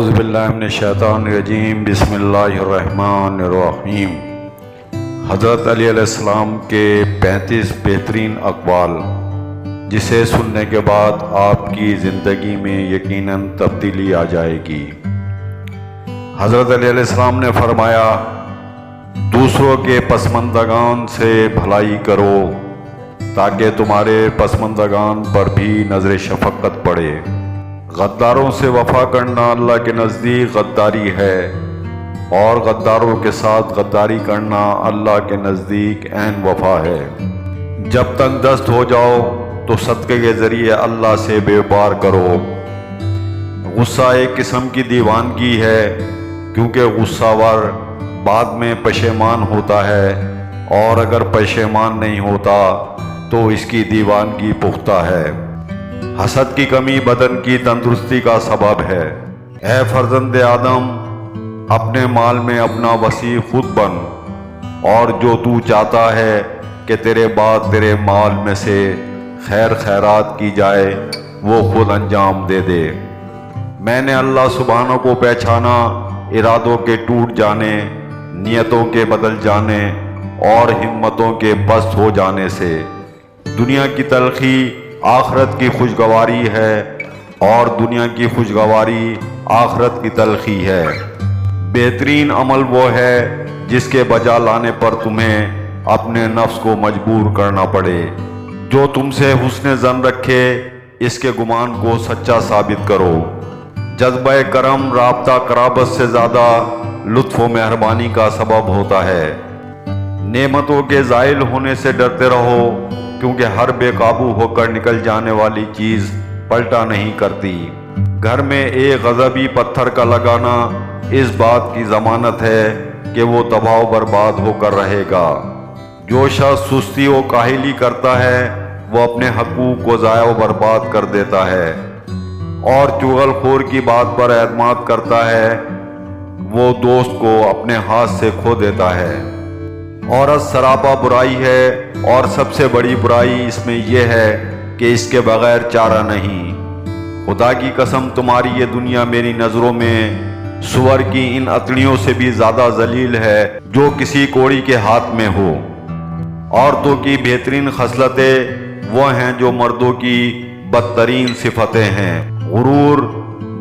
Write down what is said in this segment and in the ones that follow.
اعوذ باللہ من الشیطان الرجیم، بسم اللہ الرحمن الرحیم۔ حضرت علی علیہ السلام کے 35 بہترین اقوال جسے سننے کے بعد آپ کی زندگی میں یقیناً تبدیلی آ جائے گی۔ حضرت علی علیہ السلام نے فرمایا، دوسروں کے پسماندگان سے بھلائی کرو تاکہ تمہارے پسماندگان پر بھی نظر شفقت پڑے۔ غداروں سے وفا کرنا اللہ کے نزدیک غداری ہے، اور غداروں کے ساتھ غداری کرنا اللہ کے نزدیک عین وفا ہے۔ جب تنگ دست ہو جاؤ تو صدقے کے ذریعے اللہ سے بے بار کرو۔ غصہ ایک قسم کی دیوانگی ہے، کیونکہ غصہ ور بعد میں پشیمان ہوتا ہے، اور اگر پشیمان نہیں ہوتا تو اس کی دیوانگی پختہ ہے۔ حسد کی کمی بدن کی تندرستی کا سبب ہے۔ اے فرزند آدم، اپنے مال میں اپنا وسیع خود بن، اور جو تو چاہتا ہے کہ تیرے بعد تیرے مال میں سے خیر خیرات کی جائے وہ خود انجام دے دے۔ میں نے اللہ سبحانہ کو پہچانا ارادوں کے ٹوٹ جانے، نیتوں کے بدل جانے اور ہمتوں کے پست ہو جانے سے۔ دنیا کی تلخی آخرت کی خوشگواری ہے، اور دنیا کی خوشگواری آخرت کی تلخی ہے۔ بہترین عمل وہ ہے جس کے بجا لانے پر تمہیں اپنے نفس کو مجبور کرنا پڑے۔ جو تم سے حسن ظن رکھے اس کے گمان کو سچا ثابت کرو۔ جذبہ کرم رابطہ قرابت سے زیادہ لطف و مہربانی کا سبب ہوتا ہے۔ نعمتوں کے زائل ہونے سے ڈرتے رہو، کیونکہ ہر بے قابو ہو کر نکل جانے والی چیز پلٹا نہیں کرتی۔ گھر میں ایک غضبی پتھر کا لگانا اس بات کی ضمانت ہے کہ وہ تباہ و برباد ہو کر رہے گا۔ جو شخص سستی و کاہلی کرتا ہے وہ اپنے حقوق کو ضائع و برباد کر دیتا ہے، اور چغل خور کی بات پر اعتماد کرتا ہے وہ دوست کو اپنے ہاتھ سے کھو دیتا ہے۔ عورت سراپا برائی ہے، اور سب سے بڑی برائی اس میں یہ ہے کہ اس کے بغیر چارہ نہیں۔ خدا کی قسم تمہاری یہ دنیا میری نظروں میں سور کی ان اتڑیوں سے بھی زیادہ ذلیل ہے جو کسی کوڑی کے ہاتھ میں ہو۔ عورتوں کی بہترین خصلتیں وہ ہیں جو مردوں کی بدترین صفتیں ہیں: غرور،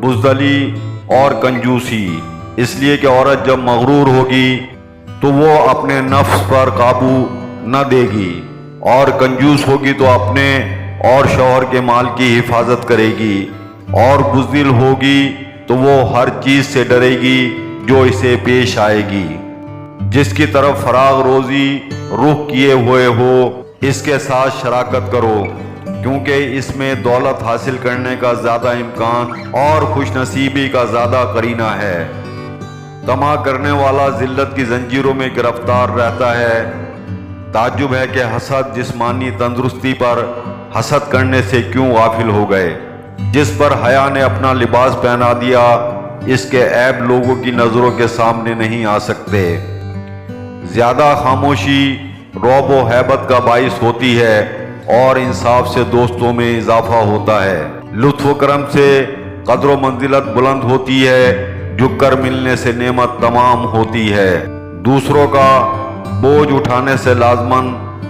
بزدلی اور کنجوسی۔ اس لیے کہ عورت جب مغرور ہوگی تو وہ اپنے نفس پر قابو نہ دے گی، اور کنجوس ہوگی تو اپنے اور شوہر کے مال کی حفاظت کرے گی، اور بزدل ہوگی تو وہ ہر چیز سے ڈرے گی جو اسے پیش آئے گی۔ جس کی طرف فراغ روزی رخ کیے ہوئے ہو اس کے ساتھ شراکت کرو، کیونکہ اس میں دولت حاصل کرنے کا زیادہ امکان اور خوش نصیبی کا زیادہ قرینہ ہے۔ طمع کرنے والا ذلت کی زنجیروں میں گرفتار رہتا ہے۔ تعجب ہے کہ حسد جسمانی تندرستی پر حسد کرنے سے کیوں غافل ہو گئے۔ جس پر حیا نے اپنا لباس پہنا دیا اس کے عیب لوگوں کی نظروں کے سامنے نہیں آ سکتے۔ زیادہ خاموشی رعب و ہیبت کا باعث ہوتی ہے، اور انصاف سے دوستوں میں اضافہ ہوتا ہے۔ لطف و کرم سے قدر و منزلت بلند ہوتی ہے، جھک کر ملنے سے نعمت تمام ہوتی ہے۔ دوسروں کا بوجھ اٹھانے سے لازماً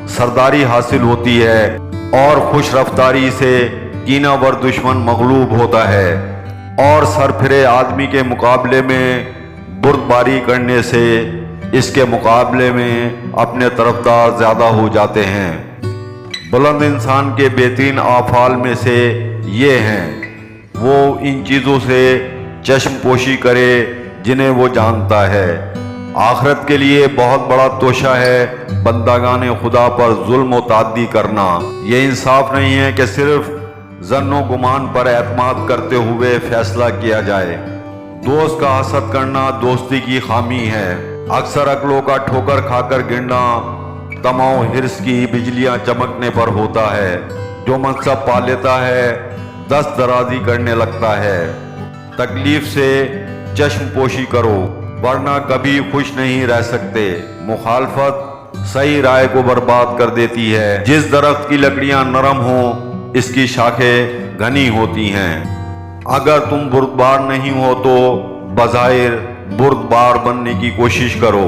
سرداری حاصل ہوتی ہے، اور خوش رفتاری سے کینہ ور دشمن مغلوب ہوتا ہے، اور سرپھرے آدمی کے مقابلے میں بردباری کرنے سے اس کے مقابلے میں اپنے طرفدار زیادہ ہو جاتے ہیں۔ بلند انسان کے بہترین افعال میں سے یہ ہیں: وہ ان چیزوں سے چشم پوشی کرے جنہیں وہ جانتا ہے۔ آخرت کے لیے بہت بڑا توشہ ہے بندگان خدا پر ظلم و تعدی کرنا۔ یہ انصاف نہیں ہے کہ صرف ظن و گمان پر اعتماد کرتے ہوئے فیصلہ کیا جائے۔ دوست کا حسد کرنا دوستی کی خامی ہے۔ اکثر عقلوں کا ٹھوکر کھا کر گرنا طمع و حرص کی بجلیاں چمکنے پر ہوتا ہے۔ جو منصب پا لیتا ہے دست درازی کرنے لگتا ہے۔ تکلیف سے چشم پوشی کرو، ورنہ کبھی خوش نہیں رہ سکتے۔ مخالفت صحیح رائے کو برباد کر دیتی ہے۔ جس درخت کی لکڑیاں نرم ہوں اس کی شاخیں گھنی ہوتی ہیں۔ اگر تم بردبار نہیں ہو تو بظاہر بردبار بننے کی کوشش کرو،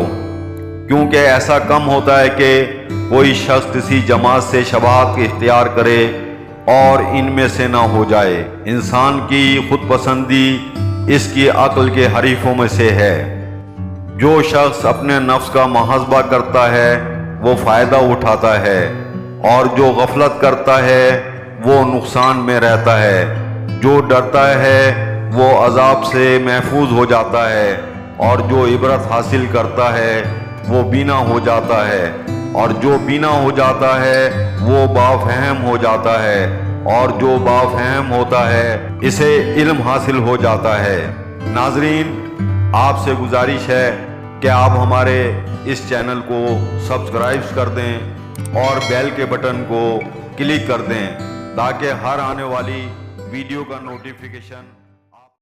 کیونکہ ایسا کم ہوتا ہے کہ کوئی شخص کسی جماعت سے شباہت اختیار کرے اور ان میں سے نہ ہو جائے۔ انسان کی خود پسندی اس کی عقل کے حریفوں میں سے ہے۔ جو شخص اپنے نفس کا محاسبہ کرتا ہے وہ فائدہ اٹھاتا ہے، اور جو غفلت کرتا ہے وہ نقصان میں رہتا ہے۔ جو ڈرتا ہے وہ عذاب سے محفوظ ہو جاتا ہے، اور جو عبرت حاصل کرتا ہے وہ بینا ہو جاتا ہے، اور جو بینا ہو جاتا ہے وہ بافہم ہو جاتا ہے، اور جو بافہم ہوتا ہے اسے علم حاصل ہو جاتا ہے۔ ناظرین، آپ سے گزارش ہے کہ آپ ہمارے اس چینل کو سبسکرائب کر دیں اور بیل کے بٹن کو کلک کر دیں تاکہ ہر آنے والی ویڈیو کا نوٹیفیکیشن